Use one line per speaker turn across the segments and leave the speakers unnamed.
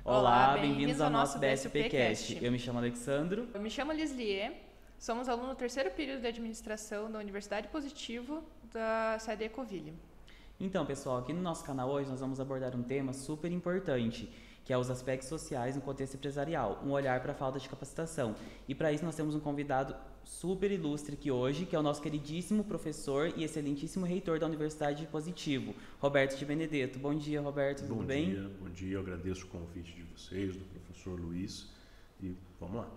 Olá, bem-vindos ao nosso BSPcast. Eu me chamo Alexandro.
Eu me chamo Lislie. Somos alunos do terceiro período de administração da Universidade Positivo da sede Ecoville.
Então, pessoal, aqui no nosso canal hoje nós vamos abordar um tema super importante, que é os aspectos sociais no contexto empresarial, um olhar para a falta de capacitação. E para isso nós temos um convidado super ilustre aqui hoje, que é o nosso queridíssimo professor e excelentíssimo reitor da Universidade de Positivo, Roberto de Benedetto. Bom dia, Roberto, tudo bem?
Bom dia, eu agradeço o convite de vocês, do professor Luiz, e vamos lá.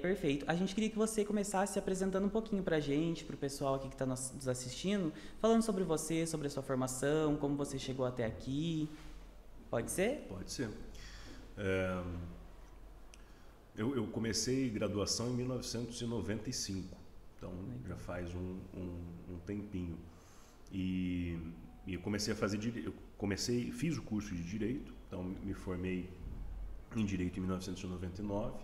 Perfeito. A gente queria que você começasse se apresentando um pouquinho para a gente, para o pessoal aqui que está nos assistindo, falando sobre você, sobre a sua formação, como você chegou até aqui. Pode ser?
Pode ser. Eu comecei graduação em 1995, então já faz um tempinho. E eu comecei a fazer fiz o curso de Direito, então me formei em Direito em 1999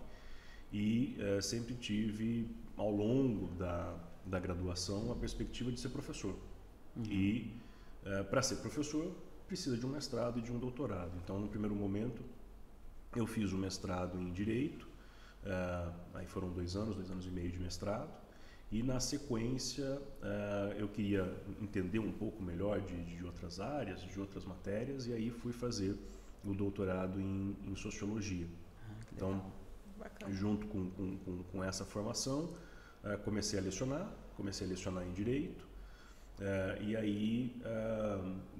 e sempre tive, ao longo da graduação, a perspectiva de ser professor. E para ser professor precisa de um mestrado e de um doutorado. Então, no primeiro momento, eu fiz o mestrado em Direito, aí foram 2 anos e meio de mestrado, e na sequência eu queria entender um pouco melhor de outras áreas, de outras matérias, e aí fui fazer o doutorado em Sociologia. Então, junto com essa formação, comecei a lecionar em Direito, e aí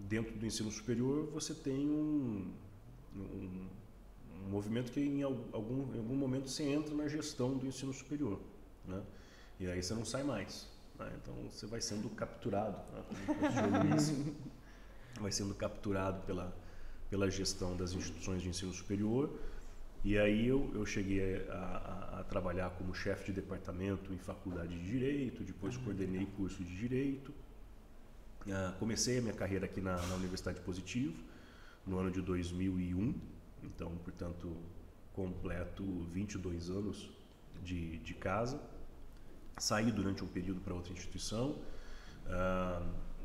dentro do ensino superior você tem um movimento que em algum momento você entra na gestão do ensino superior, né? E aí você não sai mais, né? Então você vai sendo capturado, né? Como o professor Luiz vai sendo capturado pela gestão das instituições de ensino superior. E aí eu cheguei a trabalhar como chefe de departamento em faculdade de Direito, depois coordenei curso de Direito. Comecei a minha carreira aqui na Universidade Positivo, no ano de 2001, então, portanto, completo 22 anos de casa. Saí durante um período para outra instituição,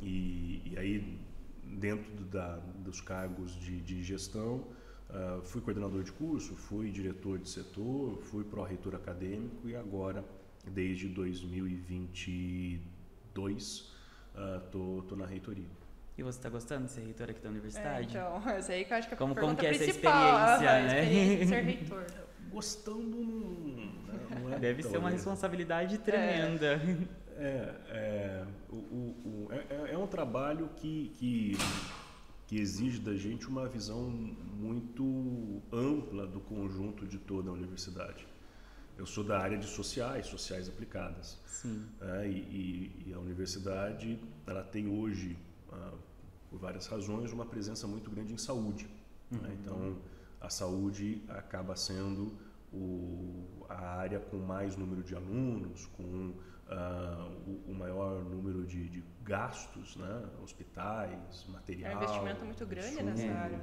e aí, dentro dos cargos de gestão, fui coordenador de curso, fui diretor de setor, fui pró-reitor acadêmico e agora, desde 2022, tô na reitoria.
E você está gostando de ser reitor aqui da universidade?
Então, essa aí que eu acho que é a
como
pergunta
que é essa
principal.
experiência, né?
A experiência de ser reitor.
Gostando não é.
Deve ser uma responsabilidade tremenda.
É um trabalho que exige da gente uma visão muito ampla do conjunto de toda a universidade. Eu sou da área de sociais aplicadas.
Sim.
E a universidade ela tem hoje, por várias razões, uma presença muito grande em saúde. Né? Então, a saúde acaba sendo a área com mais número de alunos, com o maior número de gastos, né? Hospitais, material.
É um investimento muito grande nessa área.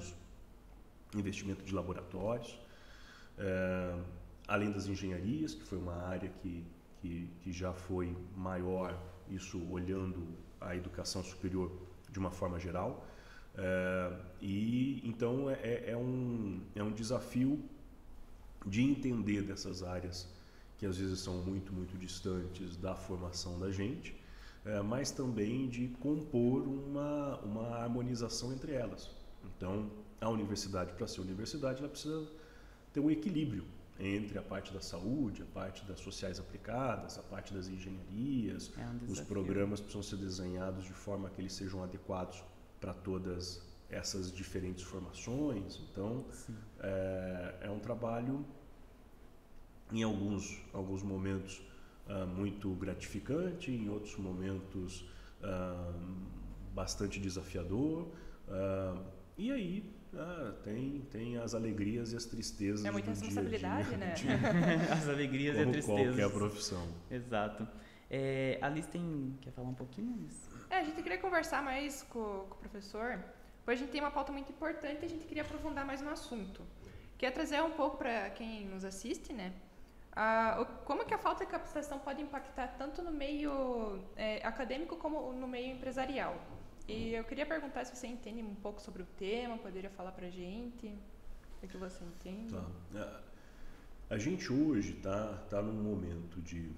Investimento de laboratórios. Além das engenharias, que foi uma área que já foi maior, isso olhando a educação superior de uma forma geral. E então é um desafio de entender dessas áreas que às vezes são muito, muito distantes da formação da gente, mas também de compor uma harmonização entre elas. Então, a universidade, para ser universidade, ela precisa ter um equilíbrio entre a parte da saúde, a parte das sociais aplicadas, a parte das engenharias. Os programas precisam ser desenhados de forma que eles sejam adequados para todas essas diferentes formações. Então, é um trabalho, em alguns momentos, muito gratificante, em outros momentos bastante desafiador. E aí tem as alegrias e as tristezas.
É muita responsabilidade, né?
As alegrias e as tristezas.
Qualquer profissão.
Exato. A Alice quer falar um pouquinho, Alice?
A gente queria conversar mais com o professor, pois a gente tem uma pauta muito importante e a gente queria aprofundar mais no assunto. Queria trazer um pouco para quem nos assiste, né? Como que a falta de capacitação pode impactar tanto no meio acadêmico como no meio empresarial? E eu queria perguntar se você entende um pouco sobre o tema, poderia falar pra gente. O que você entende?
Tá. A gente hoje tá num momento de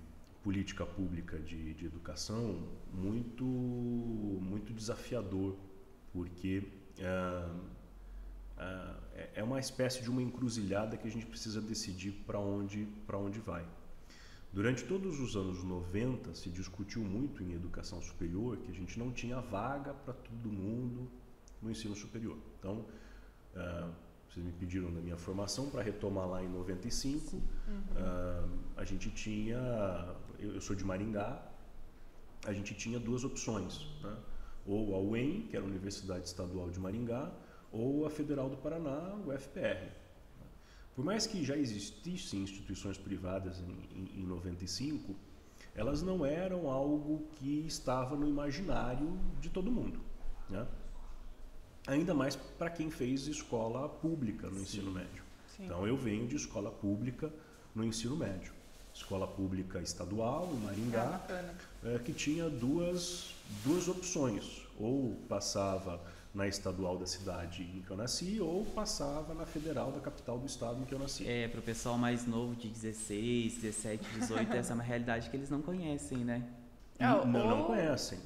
política pública de educação muito desafiador, porque é uma espécie de uma encruzilhada que a gente precisa decidir para onde vai. Durante todos os anos 90 se discutiu muito em educação superior que a gente não tinha vaga para todo mundo no ensino superior. Então, vocês me pediram da minha formação para retomar lá em 95. A gente tinha, eu sou de Maringá, a gente tinha duas opções, né? Ou a UEM, que era a Universidade Estadual de Maringá, ou a Federal do Paraná, o FPR. Por mais que já existissem instituições privadas em 95, elas não eram algo que estava no imaginário de todo mundo, né? Ainda mais para quem fez escola pública no ensino médio.
Sim.
Então eu venho de escola pública no ensino médio. Escola pública estadual em Maringá, que tinha duas opções. Ou passava na estadual da cidade em que eu nasci, ou passava na federal da capital do estado em que eu nasci.
Para o pessoal mais novo de 16, 17, 18, essa é uma realidade que eles não conhecem, né?
Não conhecem.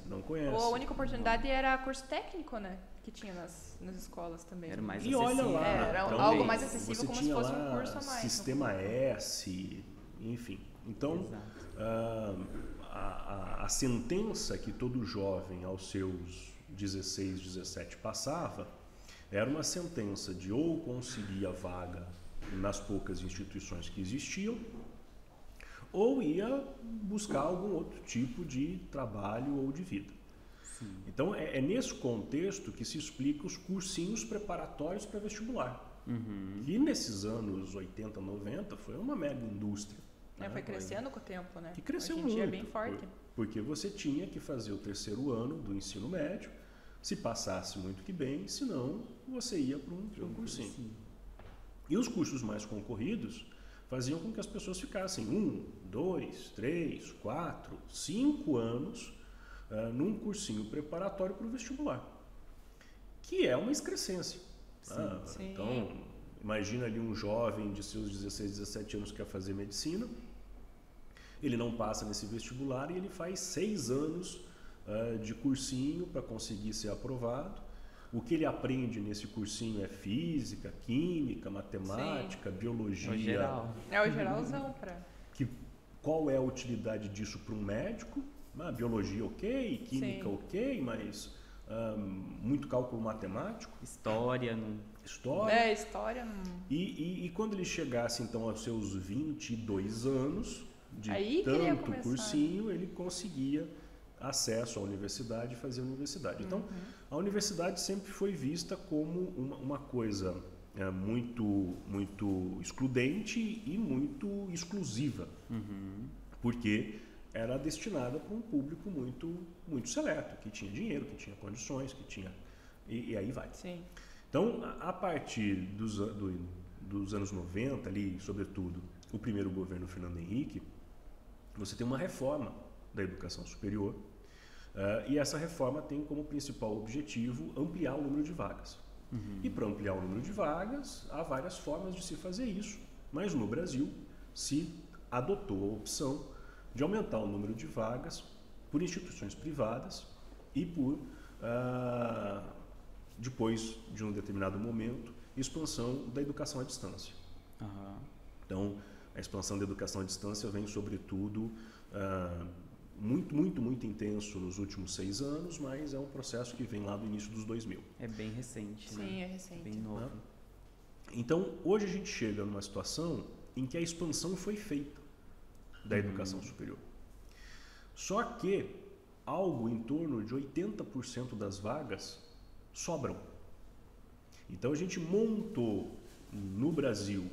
Ou a única oportunidade era curso técnico, né? Que tinha nas escolas também.
Era mais
e
acessível.
olha lá,
era algo mais acessível, como se fosse um curso a mais.
Sistema S, enfim. Então, a sentença que todo jovem aos seus 16, 17 passava era uma sentença de ou conseguir a vaga nas poucas instituições que existiam, ou ia buscar algum outro tipo de trabalho ou de vida.
Sim.
Então, é nesse contexto que se explica os cursinhos preparatórios para vestibular. E nesses anos 80, 90 foi uma mega indústria.
Foi crescendo com o tempo, né?
Que cresceu
Hoje em
muito.
dia é bem forte.
Porque você tinha que fazer o terceiro ano do ensino médio, se passasse muito que bem, senão você ia para um cursinho. E os cursos mais concorridos faziam com que as pessoas ficassem 1, 2, 3, 4, 5 anos num cursinho preparatório para o vestibular, que é uma excrescência.
Sim.
Então, imagina ali um jovem de seus 16, 17 anos que quer fazer medicina, ele não passa nesse vestibular e ele faz 6 anos de cursinho para conseguir ser aprovado. O que ele aprende nesse cursinho é física, química, matemática, biologia.
O geral.
É o geralzão para.
Qual é a utilidade disso para um médico? Biologia ok, química ok, mas muito cálculo matemático.
História.
História não.
E quando ele chegasse então aos seus 22 anos de
Aí
tanto cursinho, ele conseguia acesso à universidade e fazer a universidade. Então, a universidade sempre foi vista como uma coisa muito excludente e muito exclusiva, porque era destinada para um público muito seleto, que tinha dinheiro, que tinha condições, que tinha... E aí vai.
Sim.
Então, a partir dos anos 90, ali, sobretudo, o primeiro governo Fernando Henrique, você tem uma reforma da educação superior, e essa reforma tem como principal objetivo ampliar o número de vagas. E para ampliar o número de vagas, há várias formas de se fazer isso, mas no Brasil se adotou a opção de aumentar o número de vagas por instituições privadas e por, depois de um determinado momento, expansão da educação à distância. Então, a expansão da educação à distância vem, sobretudo, muito intenso nos últimos 6 anos, mas é um processo que vem lá do início dos 2000.
É bem recente, né?
Sim, é recente.
Bem novo.
Então, hoje a gente chega numa situação em que a expansão foi feita da educação superior. Só que algo em torno de 80% das vagas sobram. Então, a gente montou no Brasil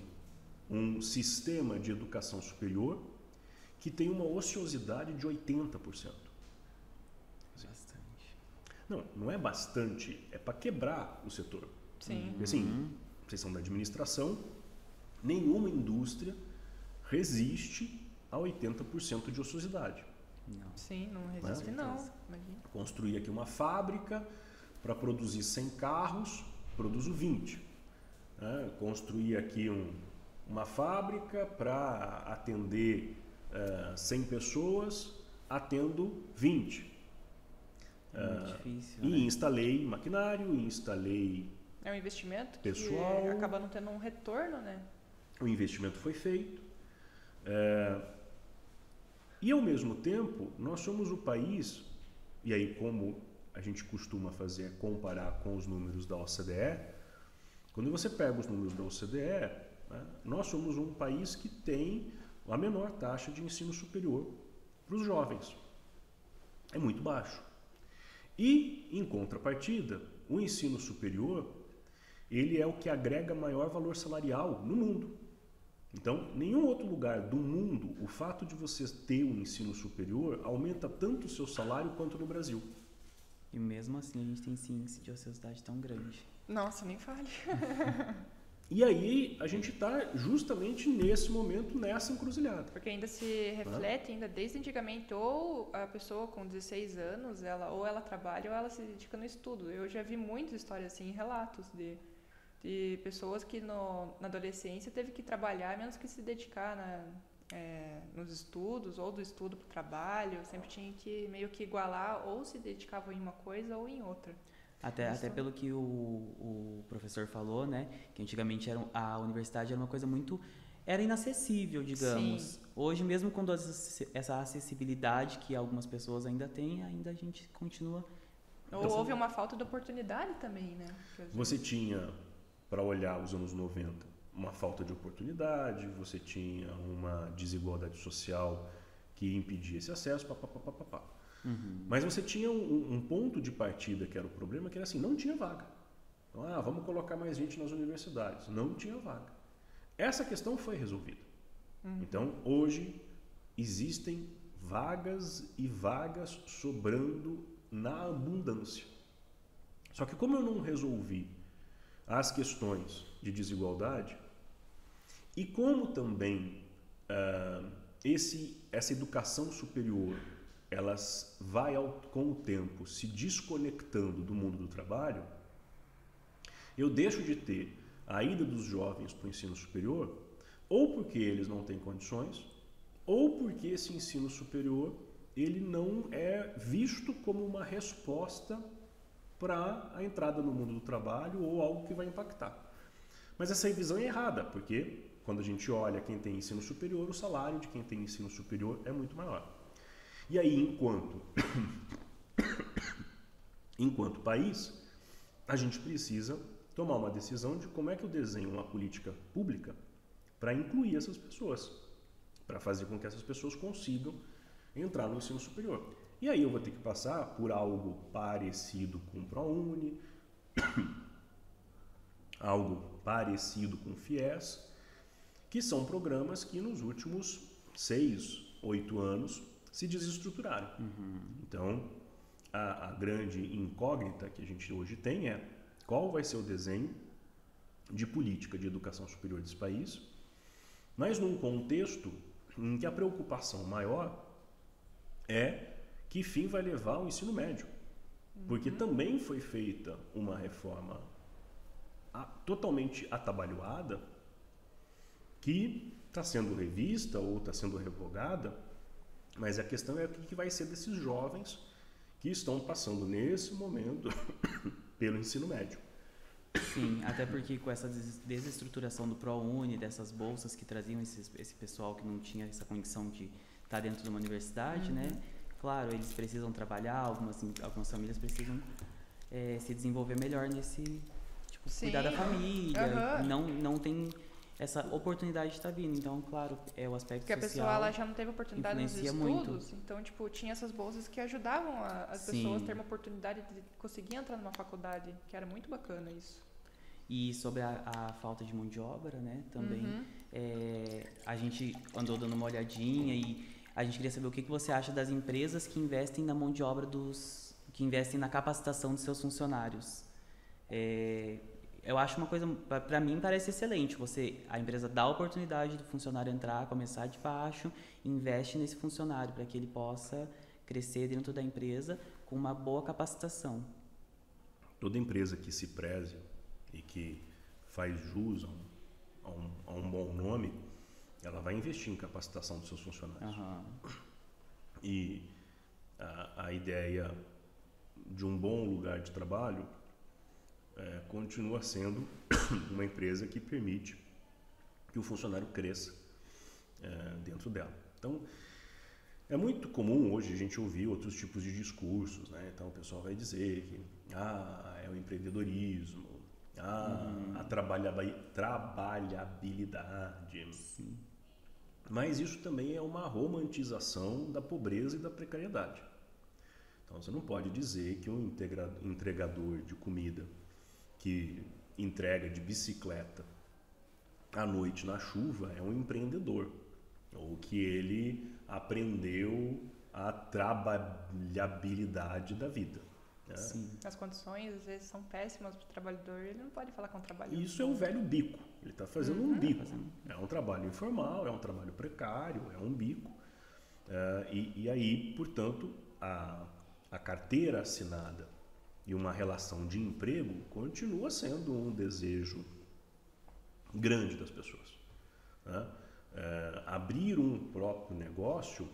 um sistema de educação superior que tem uma ociosidade de 80%.
Bastante.
Não é bastante, é para quebrar o setor.
Sim.
Porque, assim, vocês são da administração, nenhuma indústria resiste a 80% de ociosidade.
Não.
Sim, não resiste não. Imagina.
Construir aqui uma fábrica para produzir 100 carros, produzo 20. né? Construir aqui uma fábrica para atender 100 pessoas, atendo 20.
Muito difícil,
E
né?
instalei maquinário, instalei
É um investimento
pessoal.
que acaba não tendo um retorno, né?
O investimento foi feito. E ao mesmo tempo, nós somos o país, e aí como a gente costuma fazer é comparar com os números da OCDE, quando você pega os números da OCDE, né, nós somos um país que tem a menor taxa de ensino superior para os jovens. É muito baixo. E, em contrapartida, o ensino superior, ele é o que agrega maior valor salarial no mundo. Então, nenhum outro lugar do mundo, o fato de você ter um ensino superior aumenta tanto o seu salário quanto no Brasil.
E mesmo assim a gente tem esse índice de ociosidade tão grande.
Nossa, nem fale.
E aí a gente está justamente nesse momento, nessa encruzilhada.
Porque ainda se reflete, ainda desde antigamente, ou a pessoa com 16 anos, ou ela trabalha ou ela se dedica no estudo. Eu já vi muitas histórias assim, relatos de pessoas que na adolescência teve que trabalhar menos que se dedicar nos estudos, ou do estudo para o trabalho, sempre tinha que meio que igualar, ou se dedicava em uma coisa ou em outra.
Até pelo que o professor falou, né? Que antigamente a universidade era uma coisa era inacessível, digamos.
Sim.
Hoje, mesmo com toda essa acessibilidade que algumas pessoas ainda têm, ainda a gente continua...
Ou houve uma falta de oportunidade também, né?
Você tinha, para olhar os anos 90, uma falta de oportunidade, você tinha uma desigualdade social que impedia esse acesso, papapá.
Uhum.
Mas você tinha um ponto de partida que era o problema, que era assim, não tinha vaga. Então, vamos colocar mais gente nas universidades. Não tinha vaga. Essa questão foi resolvida.
Uhum.
Então, hoje, existem vagas e vagas sobrando na abundância. Só que como eu não resolvi as questões de desigualdade, e como também essa educação superior ela vai com o tempo se desconectando do mundo do trabalho, eu deixo de ter a ida dos jovens para o ensino superior, ou porque eles não têm condições, ou porque esse ensino superior ele não é visto como uma resposta para a entrada no mundo do trabalho ou algo que vai impactar. Mas essa visão é errada, porque quando a gente olha quem tem ensino superior, o salário de quem tem ensino superior é muito maior. E aí, enquanto país, a gente precisa tomar uma decisão de como é que eu desenho uma política pública para incluir essas pessoas, para fazer com que essas pessoas consigam entrar no ensino superior. E aí eu vou ter que passar por algo parecido com o ProUni, algo parecido com o FIES, que são programas que nos últimos 6, 8 anos se desestruturaram.
Uhum.
Então, a grande incógnita que a gente hoje tem é qual vai ser o desenho de política de educação superior desse país, mas num contexto em que a preocupação maior é que fim vai levar o ensino médio. Porque também foi feita uma reforma totalmente atabalhoada que está sendo revista ou está sendo revogada, mas a questão é o que vai ser desses jovens que estão passando nesse momento pelo ensino médio.
Sim, até porque com essa desestruturação do ProUni, dessas bolsas que traziam esse pessoal que não tinha essa condição de estar dentro de uma universidade, né? Claro, eles precisam trabalhar, algumas famílias precisam se desenvolver melhor nesse, tipo, cuidar da família, não tem essa oportunidade de estar vindo. Então, claro, o aspecto
porque
social.
Porque a pessoa ela já não teve oportunidade nos estudos,
muito.
Então, tipo, tinha essas bolsas que ajudavam as pessoas a ter uma oportunidade de conseguir entrar numa faculdade, que era muito bacana isso.
E sobre a falta de mão de obra, né, também, a gente andou dando uma olhadinha e a gente queria saber o que você acha das empresas que investem na mão de obra que investem na capacitação dos seus funcionários. Eu acho uma coisa, para mim parece excelente, a empresa dá a oportunidade do funcionário entrar, começar de baixo, investe nesse funcionário para que ele possa crescer dentro da empresa com uma boa capacitação.
Toda empresa que se preze e que faz jus a um bom nome, ela vai investir em capacitação dos seus funcionários. E a ideia de um bom lugar de trabalho continua sendo uma empresa que permite que o funcionário cresça dentro dela. Então, é muito comum hoje a gente ouvir outros tipos de discursos, né? Então, o pessoal vai dizer que é o empreendedorismo, a trabalhabilidade.
Sim.
Mas isso também é uma romantização da pobreza e da precariedade. Então, você não pode dizer que um entregador de comida que entrega de bicicleta à noite na chuva é um empreendedor, ou que ele aprendeu a trabalhabilidade da vida. Né?
Sim.
As condições, às vezes, são péssimas para o trabalhador, ele não pode falar com o trabalhador.
Isso é o velho bico, ele está fazendo um bico. É um trabalho informal, é um trabalho precário, é um bico. E aí, portanto, a carteira assinada e uma relação de emprego continua sendo um desejo grande das pessoas. Né? Abrir um próprio negócio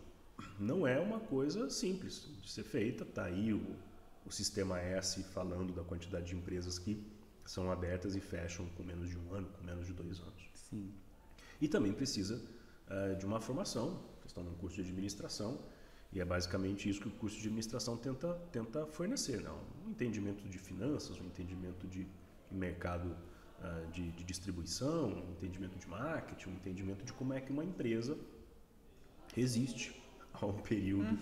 não é uma coisa simples de ser feita. Está aí o Sistema S falando da quantidade de empresas que são abertas e fecham com menos de 1 ano, com menos de 2 anos.
Sim.
E também precisa de uma formação, questão de um curso de administração, e é basicamente isso que o curso de administração tenta fornecer, né? Um entendimento de finanças, um entendimento de mercado de distribuição, um entendimento de marketing, um entendimento de como é que uma empresa resiste a um período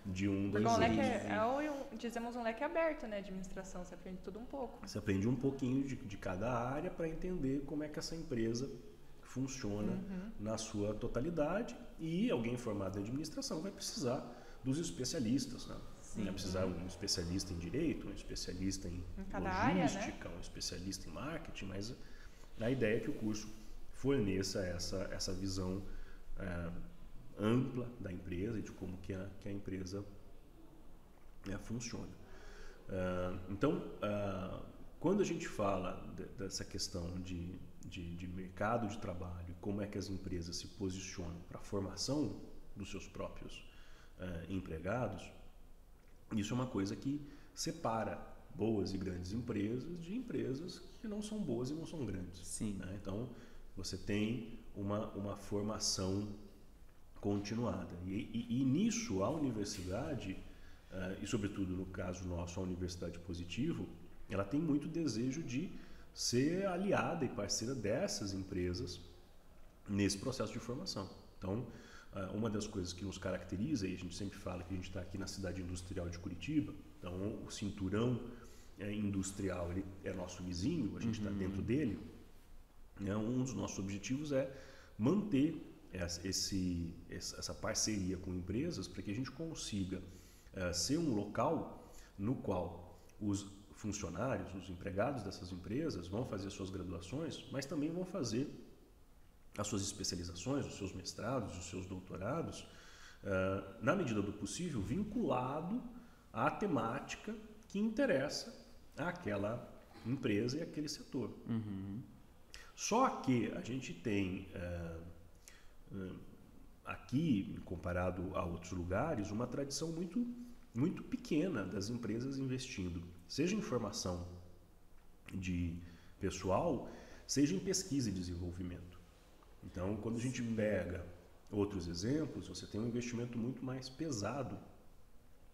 de 2 anos.
Dizemos um leque aberto, né? Administração, você aprende tudo um pouco.
Você aprende um pouquinho de cada área para entender como é que essa empresa funciona na sua totalidade, e alguém formado em administração vai precisar dos especialistas, né? Vai precisar um especialista em direito, um especialista em logística,
área, né?
Um especialista em marketing, mas a ideia é que o curso forneça essa visão ampla da empresa e de como que a empresa funciona. Então, quando a gente fala dessa questão de mercado de trabalho, como é que as empresas se posicionam para a formação dos seus próprios empregados, isso é uma coisa que separa boas e grandes empresas de empresas que não são boas e não são grandes.
Sim.
Né? Então, você tem uma formação continuada. E nisso, a universidade, e sobretudo no caso nosso, a Universidade Positivo, ela tem muito desejo de ser aliada e parceira dessas empresas nesse processo de formação. Então, uma das coisas que nos caracteriza, e a gente sempre fala que a gente está aqui na cidade industrial de Curitiba, então o cinturão industrial ele é nosso vizinho, a gente está dentro dele, né? Um dos nossos objetivos é manter essa parceria com empresas para que a gente consiga ser um local no qual os funcionários, os empregados dessas empresas vão fazer suas graduações, mas também vão fazer as suas especializações, os seus mestrados, os seus doutorados, na medida do possível, vinculado à temática que interessa àquela empresa e àquele setor. Só que a gente tem aqui, comparado a outros lugares, uma tradição muito, muito pequena das empresas investindo, seja em formação de pessoal, seja em pesquisa e desenvolvimento. Então, quando a gente pega outros exemplos, você tem um investimento muito mais pesado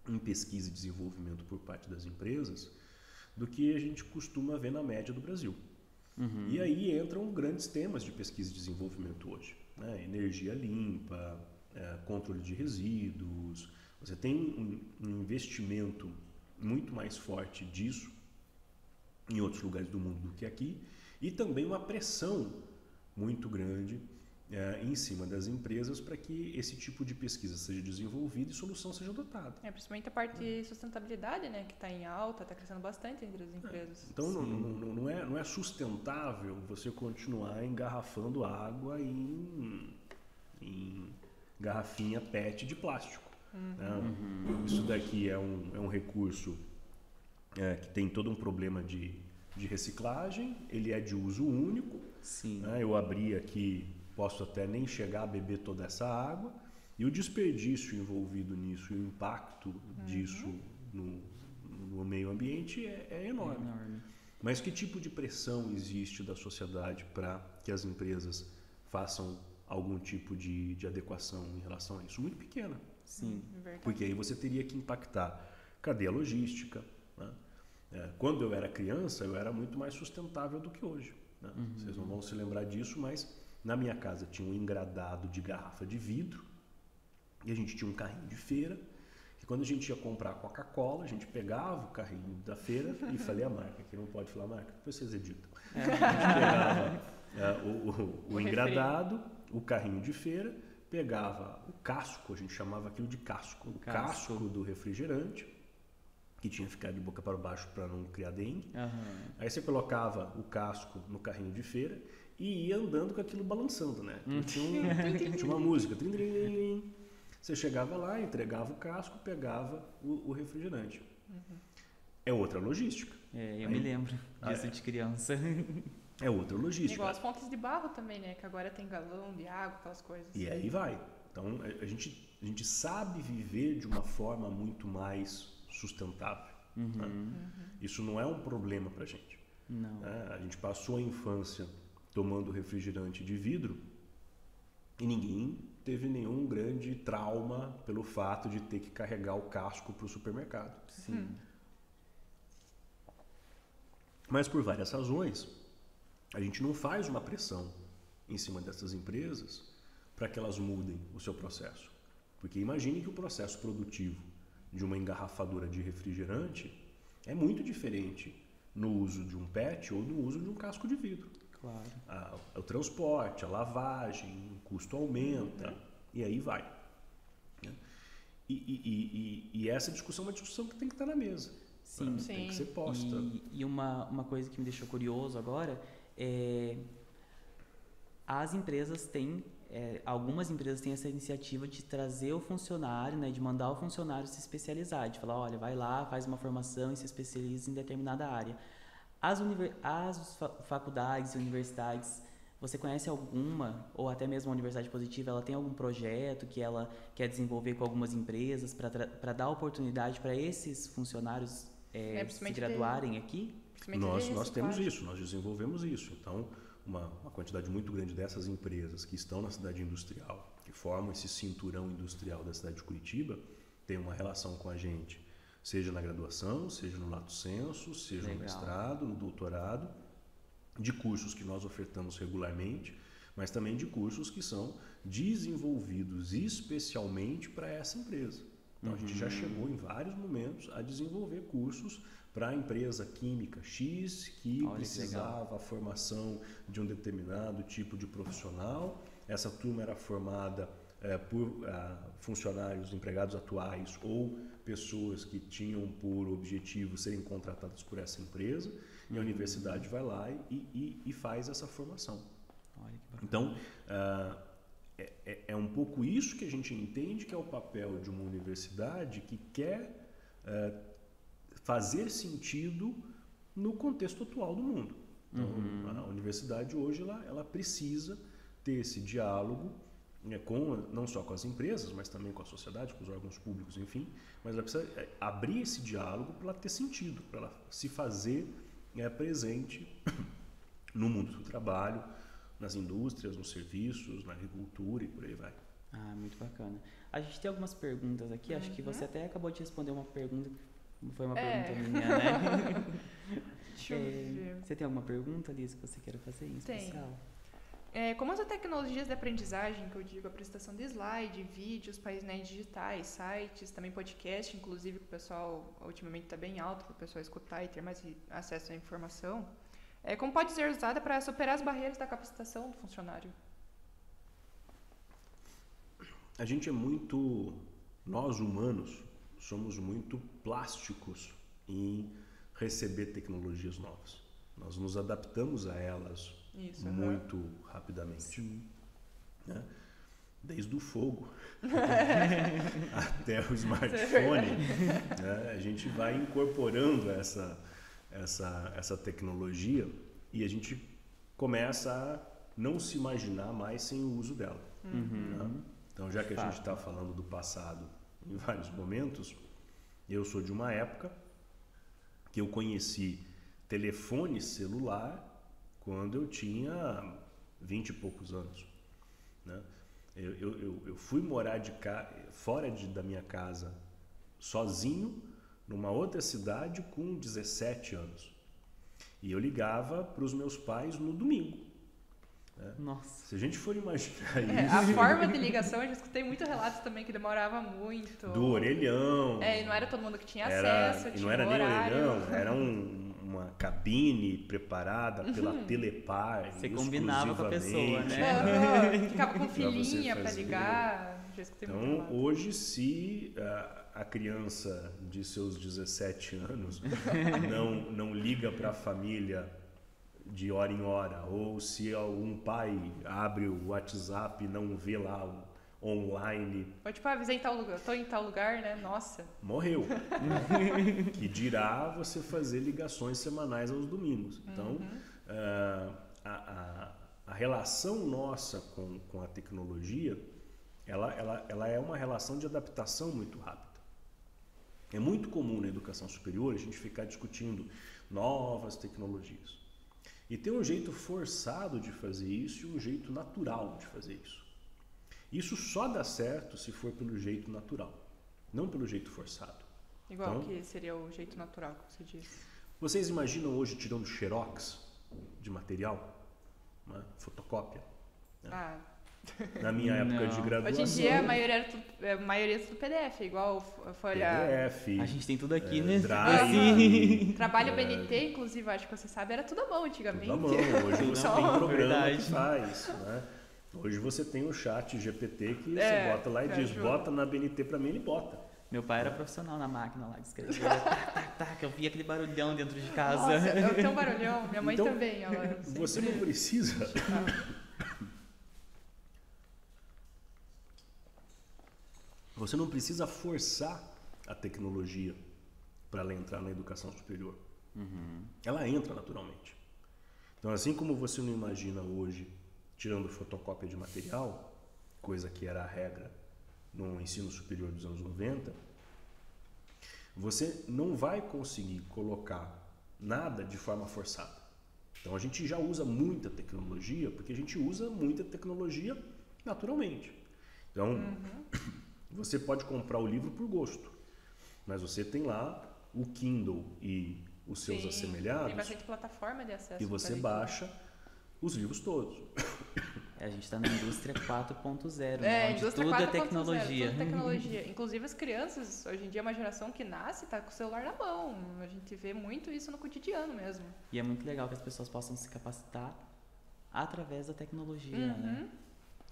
em pesquisa e desenvolvimento por parte das empresas do que a gente costuma ver na média do Brasil. E aí entram grandes temas de pesquisa e desenvolvimento hoje, né? Energia limpa, controle de resíduos. Você tem um investimento muito mais forte disso em outros lugares do mundo do que aqui, e também uma pressão muito grande em cima das empresas para que esse tipo de pesquisa seja desenvolvida e solução seja adotada.
Principalmente a parte de sustentabilidade, né, que está em alta, está crescendo bastante entre as empresas.
Então não é sustentável você continuar engarrafando água em garrafinha PET de plástico. Né? Isso daqui é um recurso que tem todo um problema de de reciclagem, ele é de uso único.
Sim.
Né? Eu abri aqui, posso até nem chegar a beber toda essa água, e o desperdício envolvido nisso e o impacto disso no meio ambiente é enorme. Mas que tipo de pressão existe da sociedade para que as empresas façam algum tipo de adequação em relação a isso? Muito pequena.
Sim.
Porque aí você teria que impactar cadeia logística. Né? Quando eu era criança, eu era muito mais sustentável do que hoje. Né? Vocês não vão se lembrar disso, mas na minha casa tinha um engradado de garrafa de vidro e a gente tinha um carrinho de feira. E quando a gente ia comprar Coca-Cola, a gente pegava o carrinho da feira e falei a marca, que não pode falar a marca, depois vocês editam. A gente pegava o engradado, o carrinho de feira, pegava o casco, a gente chamava aquilo de casco, o casco do refrigerante, que tinha que ficar de boca para baixo para não criar dengue. Aí você colocava o casco no carrinho de feira e ia andando com aquilo balançando, né? Tinha uma música. Você chegava lá, entregava o casco, pegava o refrigerante. É outra logística.
Eu me lembro disso de criança.
É outra logística.
Igual as fontes de barro também, né? Que agora tem galão de água, aquelas coisas.
E aí vai. Então, a gente sabe viver de uma forma muito mais sustentável. Né? Isso não é um problema pra gente.
Não.
A gente passou a infância tomando refrigerante de vidro e ninguém teve nenhum grande trauma pelo fato de ter que carregar o casco para o supermercado.
Sim.
Mas por várias razões, a gente não faz uma pressão em cima dessas empresas para que elas mudem o seu processo. Porque imagine que o processo produtivo de uma engarrafadora de refrigerante é muito diferente no uso de um PET ou no uso de um casco de vidro.
Claro.
O transporte, a lavagem, o custo aumenta e aí vai. E essa discussão é uma discussão que tem que estar na mesa.
Sim.
Tem que ser posta.
E uma coisa que me deixou curioso agora é as empresas têm, algumas empresas têm essa iniciativa de trazer o funcionário, né, de mandar o funcionário se especializar, de falar, olha, vai lá, faz uma formação e se especializa em determinada área. As faculdades e universidades, você conhece alguma, ou até mesmo a Universidade Positiva, ela tem algum projeto que ela quer desenvolver com algumas empresas para dar oportunidade para esses funcionários se graduarem aqui?
Nós temos isso, nós desenvolvemos isso. Então, uma quantidade muito grande dessas empresas que estão na cidade industrial, que formam esse cinturão industrial da cidade de Curitiba, tem uma relação com a gente, seja na graduação, seja no lato sensu, seja no mestrado, no doutorado, de cursos que nós ofertamos regularmente, mas também de cursos que são desenvolvidos especialmente para essa empresa. Então, a gente já chegou em vários momentos a desenvolver cursos para a empresa química X que precisava a formação de um determinado tipo de profissional. Essa turma era formada por funcionários, empregados atuais ou pessoas que tinham por objetivo serem contratadas por essa empresa, e a universidade vai lá e faz essa formação. Então, é um pouco isso que a gente entende que é o papel de uma universidade que quer fazer sentido no contexto atual do mundo. Então, a universidade hoje ela precisa ter esse diálogo, né, não só com as empresas, mas também com a sociedade, com os órgãos públicos, enfim, mas ela precisa abrir esse diálogo para ela ter sentido, para ela se fazer presente no mundo do trabalho, nas indústrias, nos serviços, na agricultura e por aí vai.
Muito bacana. A gente tem algumas perguntas aqui, acho que você até acabou de responder uma pergunta, foi uma pergunta minha, né?
Deixa eu ver.
Você tem alguma pergunta, Liz, que você queira fazer em especial?
Como as tecnologias de aprendizagem, que eu digo, a apresentação de slide, vídeos, painéis digitais, sites, também podcast, inclusive, que o pessoal ultimamente está bem alto para o pessoal escutar e ter mais acesso à informação, como pode ser usada para superar as barreiras da capacitação do funcionário?
A gente nós humanos, somos muito plásticos em receber tecnologias novas. Nós nos adaptamos a elas muito rapidamente. Né? Desde o fogo até o smartphone, né? A gente vai incorporando essa tecnologia e a gente começa a não se imaginar mais sem o uso dela. Né? Então, já que a gente está falando do passado em vários momentos, eu sou de uma época que eu conheci telefone celular quando eu tinha 20 e poucos anos. Né? Eu fui morar fora da minha casa sozinho numa outra cidade com 17 anos. E eu ligava para os meus pais no domingo. Né?
Nossa.
Se a gente for imaginar isso...
A forma de ligação, eu já escutei muitos relatos também que demorava muito.
Do orelhão.
E não era todo mundo que tinha acesso,
E não era nem
horário.
orelhão, era uma cabine preparada pela Telepar.
Você combinava com a pessoa,
exclusivamente.
Ficava com
Pra você
filinha para
fazer.
ligar. Já escutei muito
Então,
relato.
hoje, se a criança de seus 17 anos não liga para a família de hora em hora, ou se algum pai abre o WhatsApp e não vê lá o online,
Ou tipo, avisei em tal lugar, tô em tal lugar, né? Nossa.
morreu. Que dirá você fazer ligações semanais aos domingos. Então, a relação nossa com a tecnologia, ela é uma relação de adaptação muito rápida. É muito comum na educação superior a gente ficar discutindo novas tecnologias. E tem um jeito forçado de fazer isso e um jeito natural de fazer isso. Isso só dá certo se for pelo jeito natural, não pelo jeito forçado.
Igual
Então,
que seria o jeito natural que você disse.
Vocês imaginam hoje tirando xerox de material? Né? Fotocópia?
Ah,
Na minha época de
Não.
graduação...
hoje em dia a maioria é tudo PDF, igual folha...
PDF,
A gente tem tudo aqui, né?
Drive,
Trabalho BNT, inclusive, acho que você sabe, era tudo à mão antigamente.
tudo à mão. Hoje você
Só-
tem programa
Verdade.
que faz. Né? Hoje você tem o chat GPT que você
É,
bota lá e
que
diz,
ajuda.
bota na BNT pra mim, ele bota.
Meu pai era profissional na máquina lá de escrever. Que eu via aquele barulhão dentro de casa.
Nossa, eu tenho um barulhão, minha mãe
Então,
também. Ela sempre...
Você não precisa... Você não precisa forçar a tecnologia para ela entrar na educação superior. Ela entra naturalmente. Então, assim como você não imagina hoje tirando fotocópia de material, coisa que era a regra no ensino superior dos anos 90, você não vai conseguir colocar nada de forma forçada. Então, a gente já usa muita tecnologia, porque a gente usa muita tecnologia naturalmente. Então, você pode comprar o livro por gosto, mas você tem lá o Kindle e os seus
Sim,
assemelhados,
tem bastante plataforma de acesso.
e você
pra leitura.
baixa os livros todos.
A gente tá na indústria 4.0, né? Onde
indústria
tudo é
4.0,
tecnologia.
tudo tecnologia. Inclusive as crianças, hoje em dia, uma geração que nasce tá com o celular na mão. A gente vê muito isso no cotidiano mesmo.
E é muito legal que as pessoas possam se capacitar através da tecnologia, né?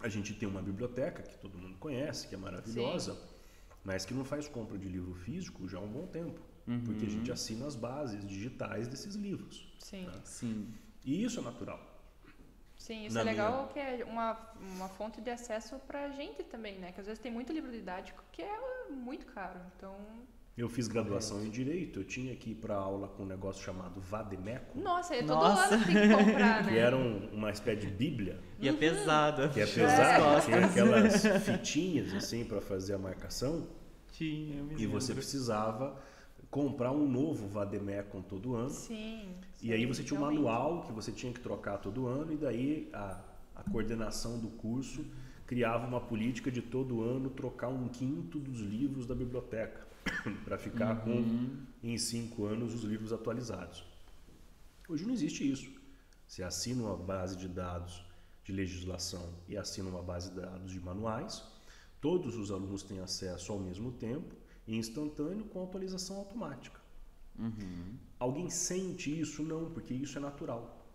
A gente tem uma biblioteca que todo mundo conhece, que é maravilhosa, mas que não faz compra de livro físico já há um bom tempo, porque a gente assina as bases digitais desses livros.
Sim.
Sim.
E isso é natural.
Sim, isso
Na
é legal que é uma fonte de acesso pra gente também, né? Que às vezes tem muito livro didático que é muito caro. Então,
Eu fiz graduação em Direito, eu tinha que ir para aula com um negócio chamado Vademecum,
nossa, todo
Nossa.
ano tem que comprar, né?
que era uma espécie de bíblia,
E é pesada.
que é pesado, tinha aquelas fitinhas assim para fazer a marcação,
Tinha, eu me
e você
lembro.
precisava comprar um novo Vademecum todo ano.
Sim.
E aí você tinha um
realmente.
manual que você tinha que trocar todo ano, e daí a coordenação do curso criava uma política de todo ano trocar 1/5 dos livros da biblioteca, para ficar com, em 5 anos, os livros atualizados. Hoje não existe isso. Você assina uma base de dados de legislação e assina uma base de dados de manuais, todos os alunos têm acesso ao mesmo tempo, e instantâneo, com atualização automática. Alguém sente isso? Não, porque isso é natural.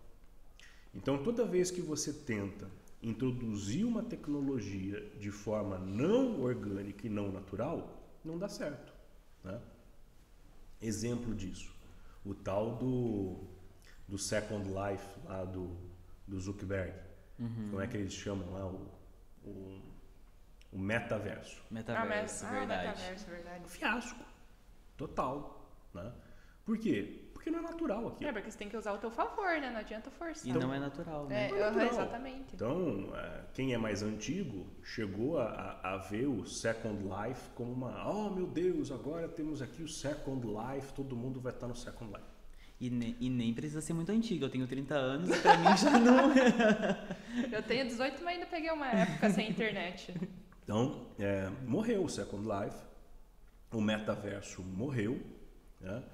Então, toda vez que você tenta introduzir uma tecnologia de forma não orgânica e não natural, não dá certo. Né? Exemplo disso, o tal do Second Life lá do Zuckerberg. Como é que eles chamam lá? O metaverso.
Metaverso, verdade.
Metaverso, verdade.
Fiasco total, né? Por quê? Porque não é natural aqui.
Porque você tem que usar ao teu favor, né? Não adianta forçar.
E não é natural, né?
Não é natural.
Exatamente.
Então, quem é mais antigo chegou a ver o Second Life como oh meu Deus, agora temos aqui o Second Life, todo mundo vai estar no Second Life.
E nem precisa ser muito antigo, eu tenho 30 anos e pra mim já não
Eu tenho 18, mas ainda peguei uma época sem internet.
Então, morreu o Second Life, o metaverso morreu, né?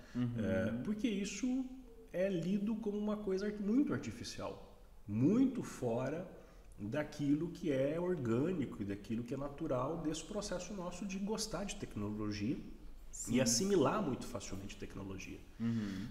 Porque isso é lido como uma coisa muito artificial, muito fora daquilo que é orgânico e daquilo que é natural desse processo nosso de gostar de tecnologia. Sim. E assimilar muito facilmente tecnologia.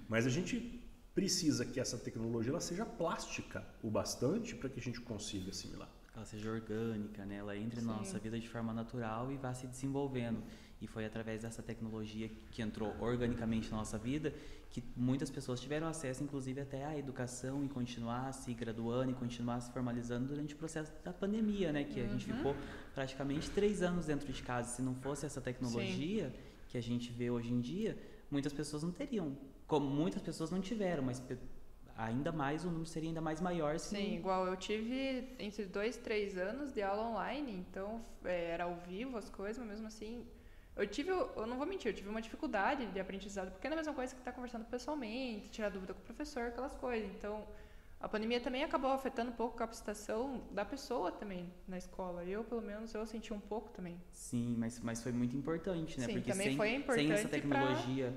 Mas a gente precisa que essa tecnologia ela seja plástica o bastante para que a gente consiga assimilar.
Ela seja orgânica, né? Ela entre na nossa vida de forma natural e vá se desenvolvendo. E foi através dessa tecnologia que entrou organicamente na nossa vida que muitas pessoas tiveram acesso, inclusive até à educação e continuar se graduando e continuar se formalizando durante o processo da pandemia, né? Que a gente ficou praticamente 3 anos dentro de casa. Se não fosse essa tecnologia que a gente vê hoje em dia, muitas pessoas não teriam. Como muitas pessoas não tiveram, mas ainda mais, o número seria ainda mais maior.
Sim, igual eu tive entre 2 e 3 anos de aula online, então era ao vivo as coisas, mas mesmo assim, eu não vou mentir, eu tive uma dificuldade de aprendizado, porque não é a mesma coisa que estar conversando pessoalmente, tirar dúvida com o professor, aquelas coisas. Então, a pandemia também acabou afetando um pouco a capacitação da pessoa também na escola. Pelo menos, eu senti um pouco também.
Sim, mas foi muito importante, né?
Sim,
porque
também foi importante
sem essa tecnologia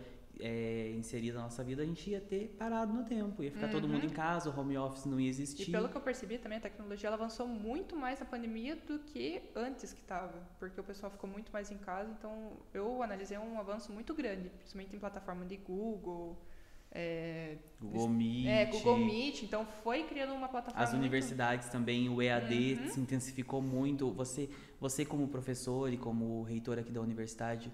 inserida na nossa vida, a gente ia ter parado no tempo. Ia ficar todo mundo em casa, o home office não ia existir.
E pelo que eu percebi também, a tecnologia ela avançou muito mais na pandemia do que antes que estava. Porque o pessoal ficou muito mais em casa. Então, eu analisei um avanço muito grande, principalmente em plataforma de Google...
Google Meet.
Google Meet, então foi criando uma plataforma.
As universidades também, o EAD se intensificou muito. Você como professor e como reitor aqui da universidade,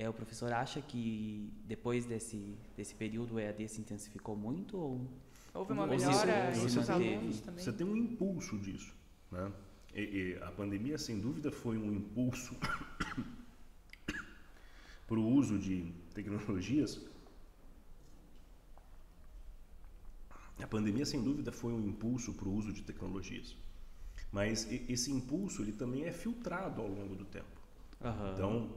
o professor acha que depois desse período o EAD se intensificou muito? Ou
houve uma melhora entre os alunos também?
Você tem um impulso disso, né? E a pandemia, sem dúvida, foi um impulso para o uso de tecnologias. A pandemia, sem dúvida, foi um impulso para o uso de tecnologias. Mas esse impulso ele também é filtrado ao longo do tempo. Então,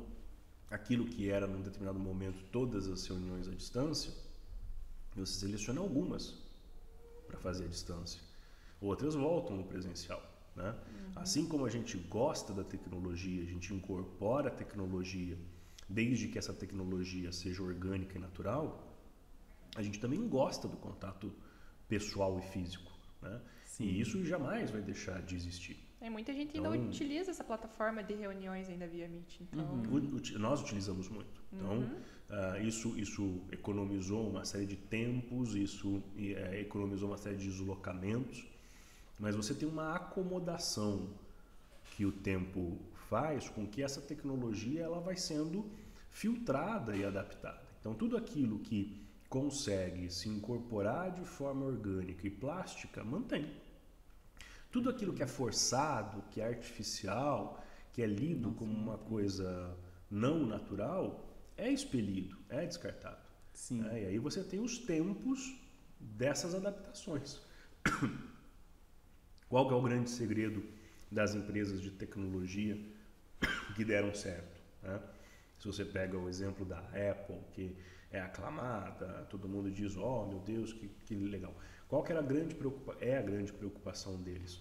aquilo que era, num determinado momento, todas as reuniões à distância, você seleciona algumas para fazer à distância. Outras voltam no presencial, né? Assim como a gente gosta da tecnologia, a gente incorpora a tecnologia, desde que essa tecnologia seja orgânica e natural, a gente também gosta do contato pessoal e físico, né? E isso jamais vai deixar de existir.
Muita gente ainda utiliza essa plataforma de reuniões ainda via Meet. Então...
Nós utilizamos muito. Então, isso economizou uma série de tempos, isso economizou uma série de deslocamentos, mas você tem uma acomodação que o tempo faz com que essa tecnologia ela vai sendo filtrada e adaptada. Então, tudo aquilo que consegue se incorporar de forma orgânica e plástica, mantém. Tudo aquilo que é forçado, que é artificial, que é lido como uma coisa não natural, é expelido, é descartado.
Sim.
E aí você tem os tempos dessas adaptações. Qual que é o grande segredo das empresas de tecnologia que deram certo, né? Se você pega o exemplo da Apple, que é aclamada, todo mundo diz, oh meu Deus, que legal. Qual que era a grande preocupação deles?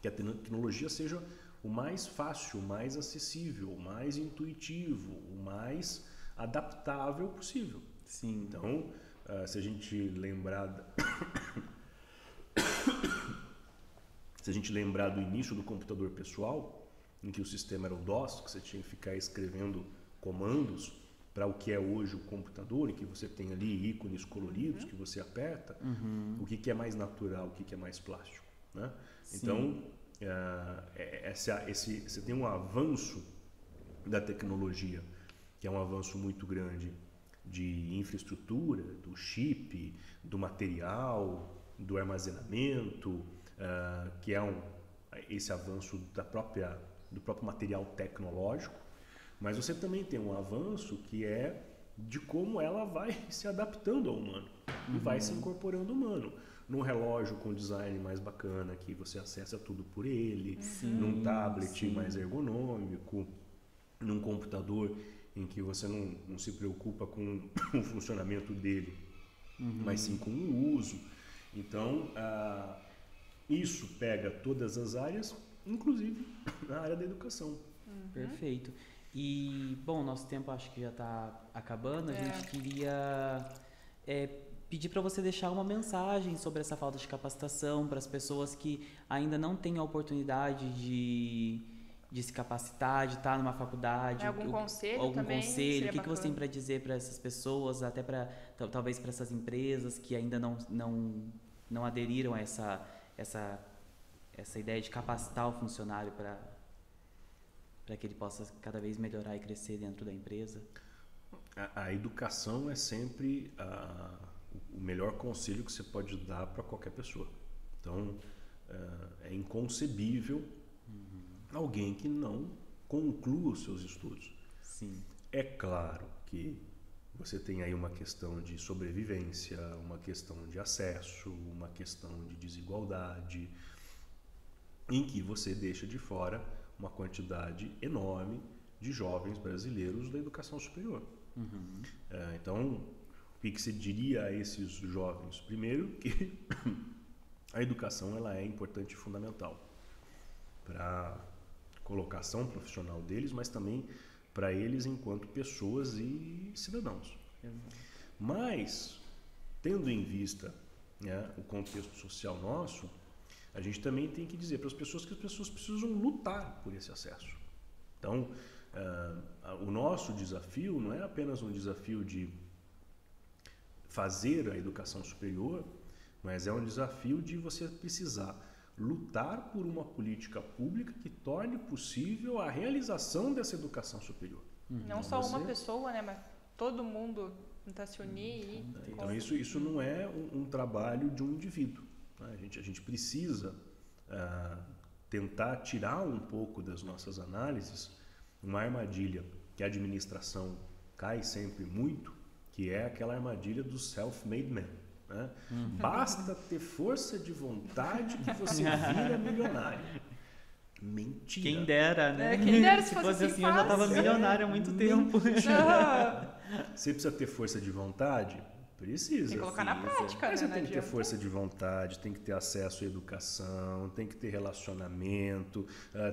Que a tecnologia seja o mais fácil, o mais acessível, o mais intuitivo, o mais adaptável possível.
Sim.
Então, se a gente lembrar do início do computador pessoal, em que o sistema era o DOS, que você tinha que ficar escrevendo comandos para o que é hoje o computador, e que você tem ali ícones coloridos que você aperta, o que é mais natural, o que é mais plástico, né? Então, você tem um avanço da tecnologia, que é um avanço muito grande de infraestrutura, do chip, do material, do armazenamento, que é esse avanço do próprio material tecnológico, mas você também tem um avanço que é de como ela vai se adaptando ao humano e vai se incorporando ao humano. Num relógio com design mais bacana, que você acessa tudo por ele, num tablet mais ergonômico, num computador em que você não se preocupa com o funcionamento dele, mas sim com o uso. Então, isso pega todas as áreas, inclusive na área da educação.
Perfeito. E, bom, nosso tempo acho que já está acabando. A gente queria pedir para você deixar uma mensagem sobre essa falta de capacitação para as pessoas que ainda não têm a oportunidade de se capacitar, de estar numa faculdade.
Algum conselho
algum
também?
Conselho? O que
Bacana.
você tem para dizer para essas pessoas, até para talvez para essas empresas que ainda não aderiram a essa ideia de capacitar o funcionário para que ele possa cada vez melhorar e crescer dentro da empresa?
A educação é sempre o melhor conselho que você pode dar para qualquer pessoa. Então, é inconcebível alguém que não conclua os seus estudos.
Sim.
É claro que você tem aí uma questão de sobrevivência, uma questão de acesso, uma questão de desigualdade, em que você deixa de fora uma quantidade enorme de jovens brasileiros da educação superior. Então, o que se diria a esses jovens? Primeiro, que a educação ela é importante e fundamental para a colocação profissional deles, mas também para eles enquanto pessoas e cidadãos. Mas, tendo em vista, né, o contexto social nosso, a gente também tem que dizer para as pessoas que as pessoas precisam lutar por esse acesso. Então, o nosso desafio não é apenas um desafio de fazer a educação superior, mas é um desafio de você precisar lutar por uma política pública que torne possível a realização dessa educação superior.
Não só uma pessoa, né, mas todo mundo tentar se unir.
Então, isso não é um trabalho de um indivíduo. A gente precisa tentar tirar um pouco das nossas análises uma armadilha que a administração cai sempre muito, que é aquela armadilha do self-made man. Né? Basta ter força de vontade que você vira milionário. Mentira.
Quem dera, né?
Quem dera se
fosse
assim,
eu já estava milionário há muito tempo.
Você precisa ter força de vontade? Precisa.
Tem que colocar na prática,
Mas
né?
você tem que ter força de vontade, tem que ter acesso à educação, tem que ter relacionamento,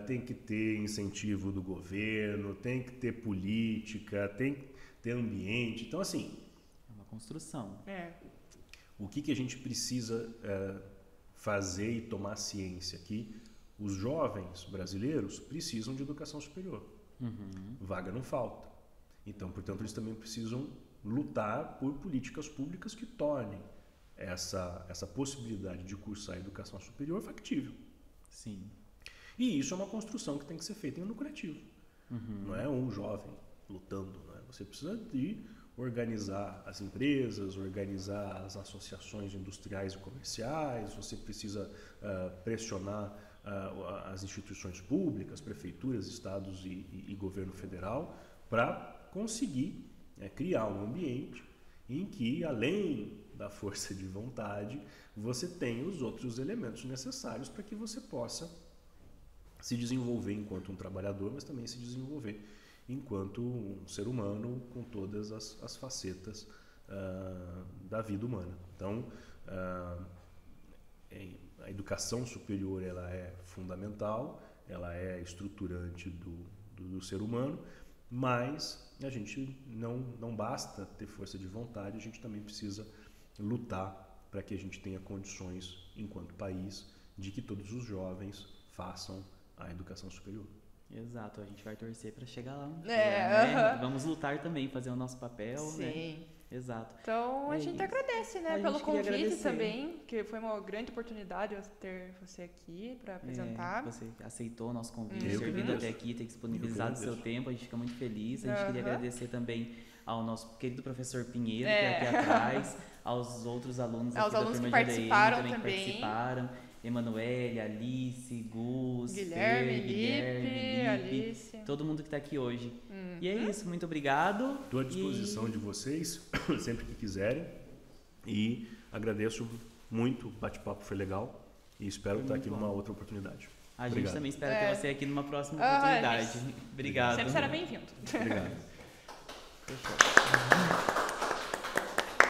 tem que ter incentivo do governo, tem que ter política, tem que ter ambiente. Então, assim...
É uma construção.
O que a gente precisa fazer e tomar ciência aqui? Os jovens brasileiros precisam de educação superior. Vaga não falta. Então, portanto, eles também precisam lutar por políticas públicas que tornem essa possibilidade de cursar a educação superior factível.
Sim.
E isso é uma construção que tem que ser feita no coletivo. Não é um jovem lutando. Né? Você precisa de organizar as empresas, organizar as associações industriais e comerciais, você precisa pressionar as instituições públicas, prefeituras, estados e governo federal para conseguir criar um ambiente em que, além da força de vontade, você tenha os outros elementos necessários para que você possa se desenvolver enquanto um trabalhador, mas também se desenvolver enquanto um ser humano com todas as facetas da vida humana. Então, a educação superior ela é fundamental, ela é estruturante do ser humano, mas a gente não basta ter força de vontade, a gente também precisa lutar para que a gente tenha condições, enquanto país, de que todos os jovens façam a educação superior.
Exato, a gente vai torcer para chegar lá. Né? Vamos lutar também, fazer o nosso papel.
Sim.
Né? Exato.
Então, a gente agradece, né, pelo convite
agradecer.
Também, que foi uma grande oportunidade ter você aqui para apresentar.
Você aceitou o nosso convite, ter vindo até aqui, ter disponibilizado o seu tempo, a gente fica muito feliz. A gente queria agradecer também ao nosso querido professor Pinheiro, que é aqui atrás, aos outros alunos aqui da turma de ADM também que participaram. Emanuele, Alice, Gus,
Guilherme, Alice.
todo mundo que está aqui hoje. E é isso, muito obrigado.
Estou à disposição de vocês, sempre que quiserem. E agradeço muito, o bate-papo foi legal. E espero estar aqui numa outra oportunidade.
A gente
Obrigado.
também espera ter você aqui numa próxima oportunidade. Obrigado.
Sempre será bem-vindo.
Obrigado.
Fechou.